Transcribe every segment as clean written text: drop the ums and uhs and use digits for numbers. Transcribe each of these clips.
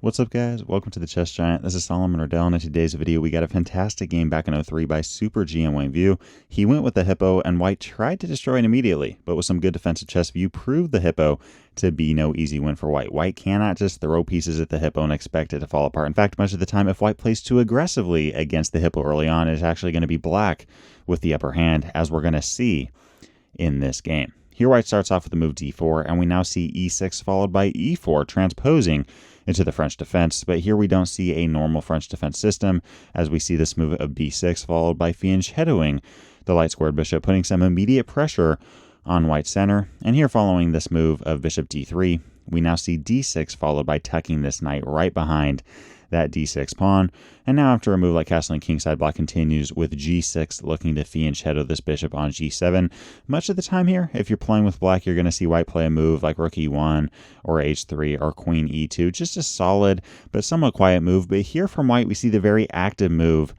What's up, guys? Welcome to the Chess Giant. This is Solomon Riddell, and in today's video we got a fantastic game back in 03 by Super GM Wayne View. He went with the Hippo, and White tried to destroy it immediately, but with some good defensive chess, View proved the Hippo to be no easy win for White. White cannot just throw pieces at the Hippo and expect it to fall apart. In fact, much of the time, if White plays too aggressively against the Hippo early on, it's actually going to be Black with the upper hand, as we're going to see in this game. Here White starts off with the move d4, and we now see e6 followed by e4, transposing into the French defense. But here we don't see a normal French defense system, as we see this move of b6 followed by fianchettoing the light squared bishop, putting some immediate pressure on White's center. And here, following this move of bishop d3, we now see d6 followed by tucking this knight right behind that d6 pawn. And now after a move like castling kingside, Black continues with g6, looking to fianchetto this bishop on g7. Much of the time here, if you're playing with Black, you're going to see White play a move like rook e1 or h3 or queen e2, just a solid but somewhat quiet move. But here from White, we see the very active move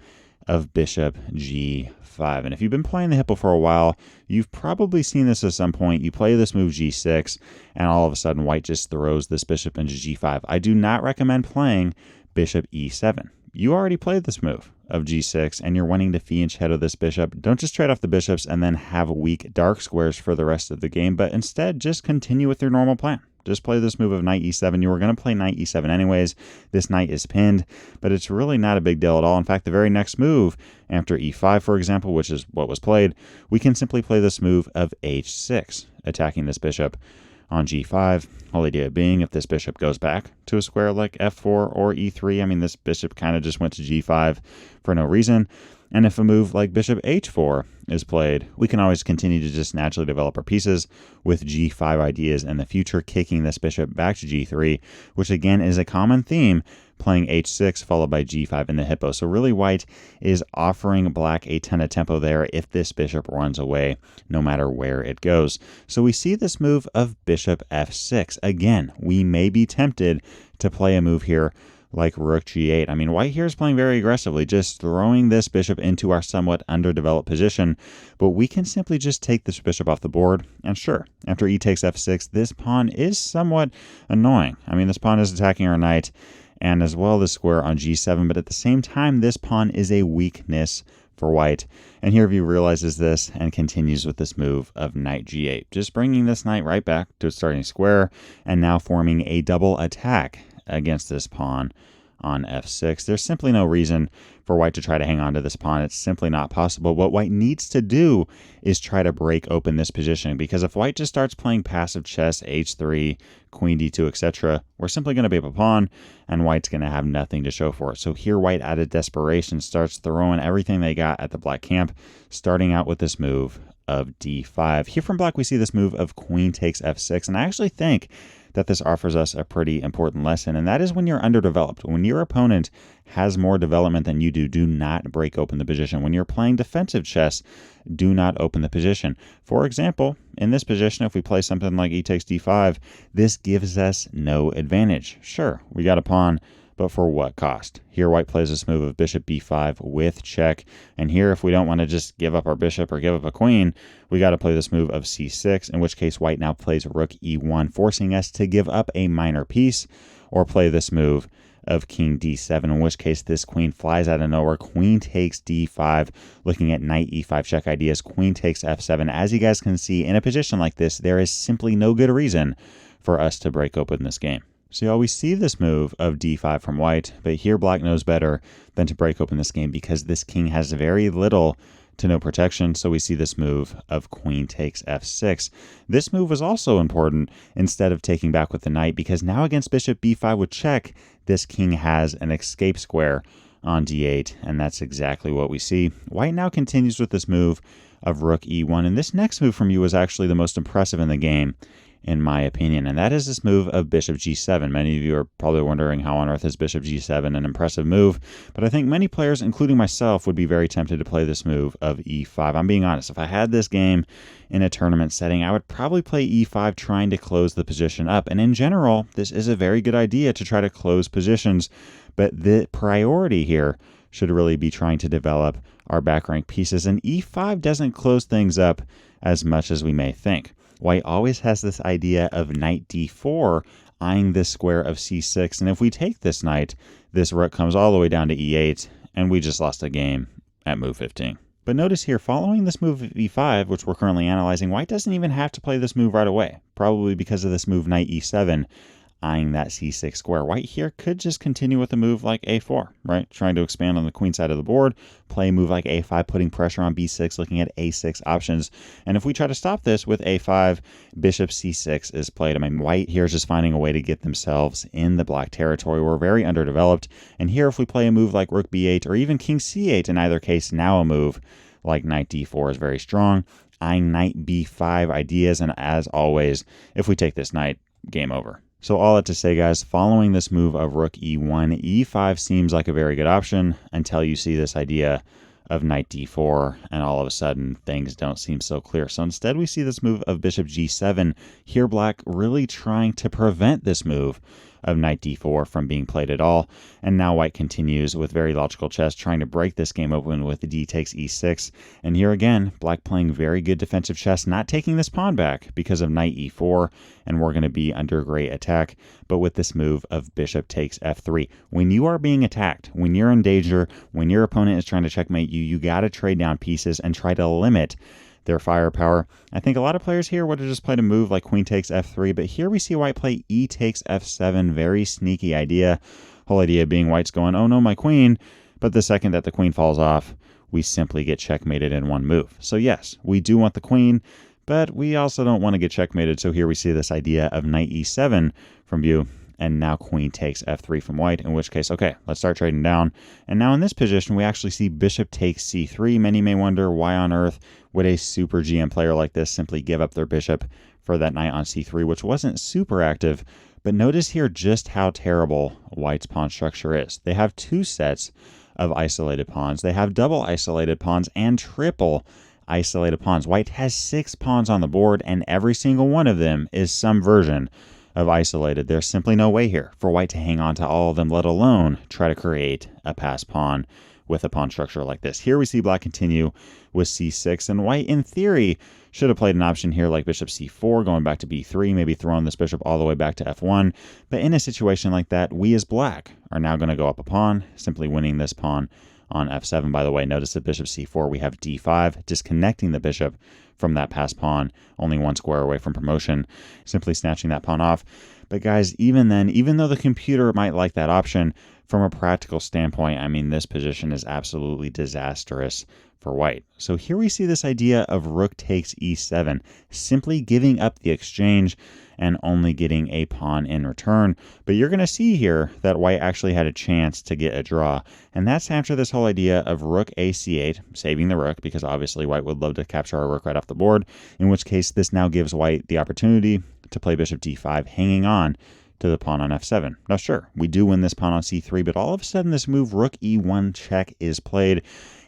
of bishop g5. And if you've been playing the Hippo for a while, you've probably seen this at some point. You play this move g6, and all of a sudden White just throws this bishop into g5. I do not recommend playing bishop e7. You already played this move of g6, and you're wanting to fianchetto this bishop. Don't just trade off the bishops and then have weak dark squares for the rest of the game, but instead just continue with your normal plan. Just play this move of knight e7. You were going to play knight e7 anyways. This knight is pinned, but it's really not a big deal at all. In fact, the very next move, after e5, for example, which is what was played, we can simply play this move of h6, attacking this bishop on g5. Whole idea being, if this bishop goes back to a square like f4 or e3, I mean, this bishop kind of just went to g5 for no reason. And if a move like bishop h4 is played, we can always continue to just naturally develop our pieces with g5 ideas in the future, kicking this bishop back to g3, which again is a common theme, playing h6 followed by g5 in the Hippo. So really White is offering Black a ton of tempo there if this bishop runs away, no matter where it goes. So we see this move of bishop f6. Again, we may be tempted to play a move here like rook g8. I mean, White here is playing very aggressively, just throwing this bishop into our somewhat underdeveloped position, but we can simply just take this bishop off the board. And sure, after e takes f6, this pawn is somewhat annoying. I mean, this pawn is attacking our knight, and as well this square on g7, but at the same time, this pawn is a weakness for White. And here View realizes this and continues with this move of knight g8, just bringing this knight right back to its starting square, and now forming a double attack against this pawn on f6. There's simply no reason for White to try to hang on to this pawn. It's simply not possible. What White needs to do is try to break open this position, because if White just starts playing passive chess, h3, queen d2, etc., we're simply going to be up a pawn, and White's going to have nothing to show for it. So here White, out of desperation, starts throwing everything they got at the Black camp, starting out with this move of d5. Here from Black, we see this move of queen takes f6, and I actually think that this offers us a pretty important lesson, and that is when you're underdeveloped. When your opponent has more development than you do, do not break open the position. When you're playing defensive chess, do not open the position. For example, in this position, if we play something like e takes d5, this gives us no advantage. Sure, we got a pawn, but for what cost? Here White plays this move of bishop b5 with check, and here if we don't want to just give up our bishop or give up a queen, we got to play this move of c6, in which case White now plays rook e1, forcing us to give up a minor piece, or play this move of king d7, in which case this queen flies out of nowhere. Queen takes d5, looking at knight e5 check ideas. Queen takes f7. As you guys can see, in a position like this, there is simply no good reason for us to break open this game. So you always see this move of d5 from White, but here Black knows better than to break open this game, because this king has very little to no protection. So we see this move of queen takes f6. This move was also important instead of taking back with the knight, because now against bishop b5 with check, this king has an escape square on d8, and that's exactly what we see. White now continues with this move of rook e1, and this next move from you was actually the most impressive in the game, in my opinion, and that is this move of bishop g7. Many of you are probably wondering, how on earth is bishop g7 an impressive move? But I think many players, including myself, would be very tempted to play this move of e5. I'm being honest, if I had this game in a tournament setting, I would probably play e5, trying to close the position up. And in general, this is a very good idea to try to close positions, but the priority here should really be trying to develop our back rank pieces, and e5 doesn't close things up as much as we may think. White always has this idea of knight d4 eyeing this square of c6. And if we take this knight, this rook comes all the way down to e8, and we just lost the game at move 15. But notice here, following this move of e5, which we're currently analyzing, white doesn't even have to play this move right away, probably because of this move knight e7, eyeing that c6 square. White here could just continue with a move like a4, right? Trying to expand on the queen side of the board, play a move like a5, putting pressure on b6, looking at a6 options. And if we try to stop this with a5, bishop c6 is played. I mean, white here is just finding a way to get themselves in the black territory. We're very underdeveloped. And here, if we play a move like rook b8 or even king c8, in either case, now a move like knight d4 is very strong. Eyeing knight b5 ideas, and as always, if we take this knight, game over. So all that to say, guys, following this move of rook e1, e5 seems like a very good option until you see this idea of knight d4, and all of a sudden things don't seem so clear. So instead we see this move of bishop g7. Here black really trying to prevent this move of knight d4 from being played at all. And now white continues with very logical chess, trying to break this game open with d takes e6. And here again, black playing very good defensive chess, not taking this pawn back because of knight e4, and we're going to be under great attack. But with this move of bishop takes f3, when you are being attacked, when you're in danger, when your opponent is trying to checkmate you, you got to trade down pieces and try to limit their firepower. I think a lot of players here would have just played a move like queen takes f3, but here we see white play e takes f7. Very sneaky idea. Whole idea being white's going, oh no, my queen. But the second that the queen falls off, we simply get checkmated in one move. So yes, we do want the queen, but we also don't want to get checkmated. So here we see this idea of knight e7 from view. And now queen takes f3 from white, in which case, okay, let's start trading down. And now in this position, we actually see bishop takes c3. Many may wonder, why on earth would a super GM player like this simply give up their bishop for that knight on c3, which wasn't super active. But notice here just how terrible white's pawn structure is. They have two sets of isolated pawns. They have double isolated pawns and triple isolated pawns. White has 6 pawns on the board, and every single one of them is some version of isolated. There's simply no way here for white to hang on to all of them, let alone try to create a pass pawn with a pawn structure like this. Here we see black continue with c6, and white in theory should have played an option here like bishop c4, going back to b3, maybe throwing this bishop all the way back to f1. But in a situation like that, we as black are now going to go up a pawn, simply winning this pawn on f7. By the way, notice that bishop c4, we have d5, disconnecting the bishop from that pass pawn, only one square away from promotion, simply snatching that pawn off. But guys, even then, even though the computer might like that option, from a practical standpoint, I mean, this position is absolutely disastrous for white. So here we see this idea of rook takes e7, simply giving up the exchange and only getting a pawn in return. But you're going to see here that white actually had a chance to get a draw. And that's after this whole idea of rook ac8, saving the rook, because obviously white would love to capture our rook right off the board, in which case this now gives white the opportunity to play bishop d5, hanging on to the pawn on f7. Now sure, we do win this pawn on c3, but all of a sudden this move rook e1 check is played,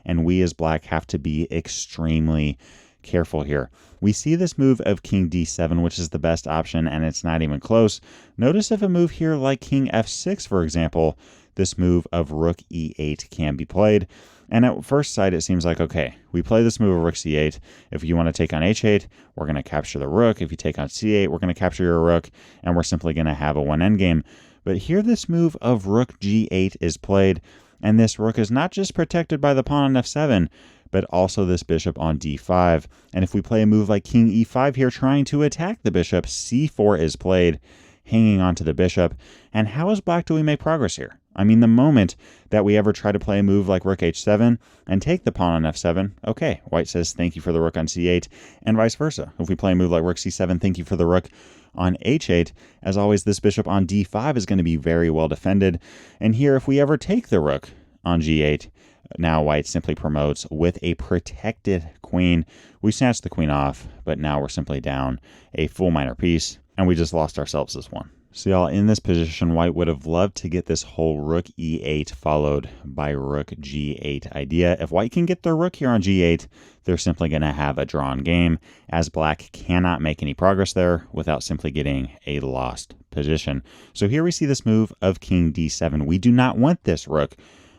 and we as black have to be extremely careful here. We see this move of king d7, which is the best option, and it's not even close. Notice if a move here like king f6, for example, this move of rook e8 can be played. And at first sight, it seems like, okay, we play this move of rook c8. If you want to take on h8, we're going to capture the rook. If you take on c8, we're going to capture your rook, and we're simply going to have a one endgame. But here this move of rook g8 is played, and this rook is not just protected by the pawn on f7, but also this bishop on d5. And if we play a move like king e5 here, trying to attack the bishop, c4 is played, hanging on to the bishop. And how as black do we make progress here? I mean, the moment that we ever try to play a move like rook h7 and take the pawn on f7, okay, white says thank you for the rook on c8, and vice versa. If we play a move like rook c7, thank you for the rook on h8. As always, this bishop on d5 is going to be very well defended. And here, if we ever take the rook on g8, now white simply promotes with a protected queen. We snatch the queen off, but now we're simply down a full minor piece, and we just lost ourselves this one. So y'all, in this position, white would have loved to get this whole rook e8 followed by rook g8 idea. If white can get their rook here on g8, they're simply going to have a drawn game, as black cannot make any progress there without simply getting a lost position. So here we see this move of king d7. We do not want this rook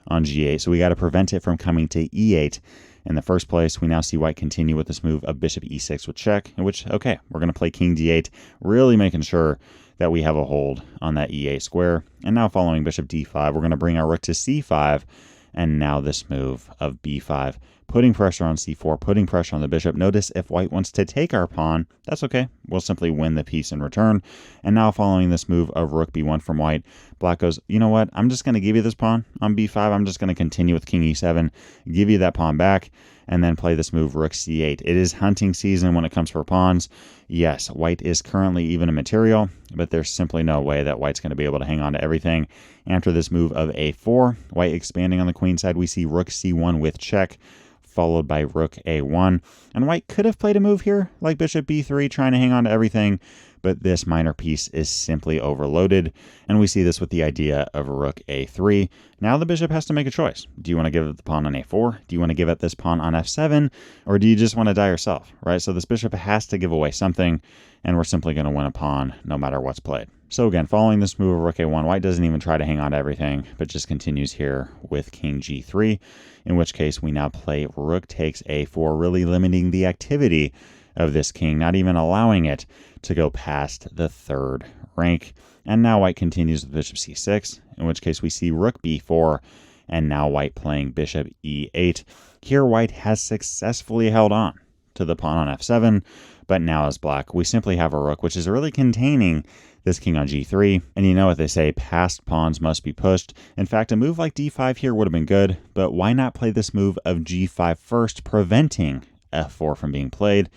on g8, so we got to prevent it from coming to e8 in the first place. We now see white continue with this move of bishop e6 with check, in which, okay, we're going to play king d8, really making sure that we have a hold on that E8 square. And now following bishop d5, we're going to bring our rook to c5, and now this move of b5, putting pressure on c4, putting pressure on the bishop. Notice if white wants to take our pawn, that's okay. We'll simply win the piece in return. And now following this move of rook b1 from white, black goes, you know what? I'm just going to give you this pawn on b5. I'm just going to continue with king e7, give you that pawn back, and then play this move rook c8. It is hunting season when it comes for pawns. Yes, white is currently even in material, but there's simply no way that white's going to be able to hang on to everything. After this move of a4, white expanding on the queen side, we see rook c1 with check, followed by rook a1. And white could have played a move here, like bishop b3, trying to hang on to everything, but this minor piece is simply overloaded, and we see this with the idea of rook a3. Now the bishop has to make a choice. Do you want to give up the pawn on a4? Do you want to give up this pawn on f7? Or do you just want to die yourself, right? So this bishop has to give away something, and we're simply going to win a pawn no matter what's played. So again, following this move of rook a1, white doesn't even try to hang on to everything, but just continues here with king g3, in which case we now play rook takes a4, really limiting the activity of this king, not even allowing it to go past the third rank. And now white continues with bishop c6, in which case we see rook b4, and now white playing bishop e8. Here white has successfully held on to the pawn on f7, but now as black, we simply have a rook, which is really containing this king on g3. And you know what they say, past pawns must be pushed. In fact, a move like d5 here would have been good, but why not play this move of g5 first, preventing f4 from being played,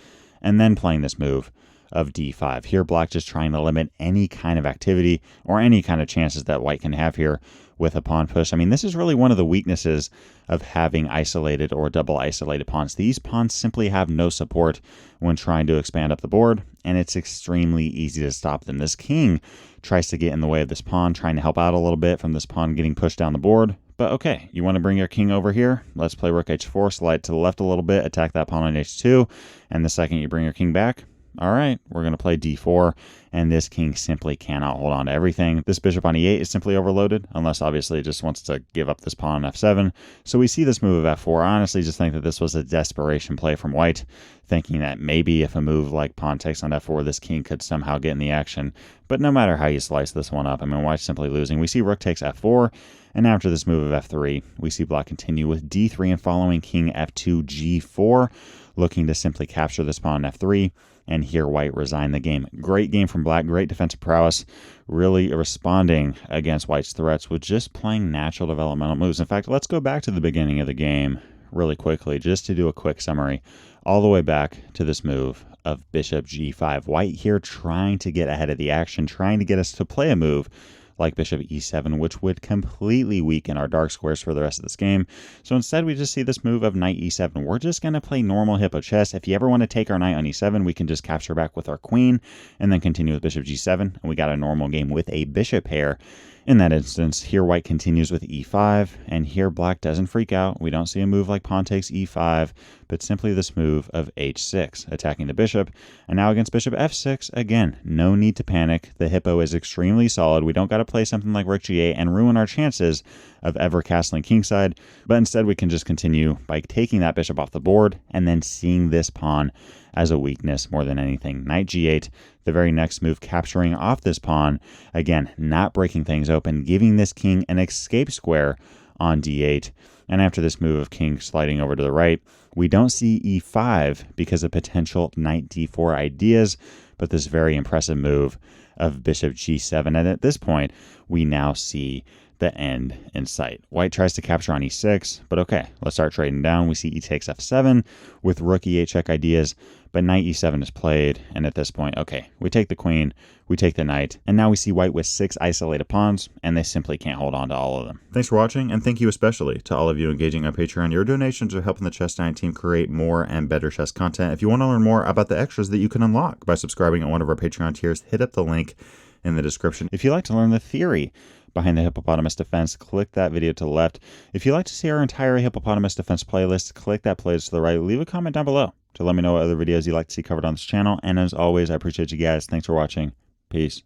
and then playing this move of d5. Here, black just trying to limit any kind of activity or any kind of chances that white can have here with a pawn push. I mean, this is really one of the weaknesses of having isolated or double isolated pawns. These pawns simply have no support when trying to expand up the board, and it's extremely easy to stop them. This king tries to get in the way of this pawn, trying to help out a little bit from this pawn getting pushed down the board. But okay, you want to bring your king over here? Let's play rook h4, slide to the left a little bit, attack that pawn on h2, and the second you bring your king back, all right, we're going to play d4, and this king simply cannot hold on to everything. This bishop on e8 is simply overloaded, unless obviously it just wants to give up this pawn on f7. So we see this move of f4. I honestly just think that this was a desperation play from white, thinking that maybe if a move like pawn takes on f4, this king could somehow get in the action. But no matter how you slice this one up, I mean, white's simply losing. We see rook takes f4, and after this move of f3, we see black continue with d3 and following king f2 g4, looking to simply capture this pawn on f3. And here white resigned the game. Great game from black, great defensive prowess, really responding against white's threats with just playing natural developmental moves. In fact, let's go back to the beginning of the game really quickly just to do a quick summary, all the way back to this move of bishop g5. White here trying to get ahead of the action, trying to get us to play a move like bishop e7, which would completely weaken our dark squares for the rest of this game. So instead, we just see this move of knight e7. We're just going to play normal Hippo chess. If you ever want to take our knight on e7, we can just capture back with our queen and then continue with bishop g7. And we got a normal game with a bishop pair. In that instance, here white continues with e5, and here black doesn't freak out. We don't see a move like pawn takes e5, but simply this move of h6, attacking the bishop. And now against bishop f6, again, no need to panic. The Hippo is extremely solid. We don't got to play something like rook g8 and ruin our chances of ever castling kingside, but instead we can just continue by taking that bishop off the board and then seeing this pawn as a weakness more than anything. Knight g8, the very next move, capturing off this pawn, again, not breaking things open, giving this king an escape square on d8. And after this move of king sliding over to the right, we don't see e5 because of potential knight d4 ideas, but this very impressive move of bishop g7. And at this point, we now see the end in sight. White tries to capture on e6, but okay, let's start trading down. We see e takes f7 with rook e8 check ideas, but knight e7 is played, and at this point, okay, we take the queen, we take the knight, and now we see white with 6 isolated pawns, and they simply can't hold on to all of them. Thanks for watching, and thank you especially to all of you engaging on Patreon. Your donations are helping the Chess Giant team create more and better chess content. If you want to learn more about the extras that you can unlock by subscribing at one of our Patreon tiers, hit up the link in the description. If you'd like to learn the theory behind the Hippopotamus Defense, click that video to the left. If you'd like to see our entire Hippopotamus Defense playlist, click that playlist to the right. Leave a comment down below to let me know what other videos you'd like to see covered on this channel. And as always, I appreciate you guys. Thanks for watching. Peace.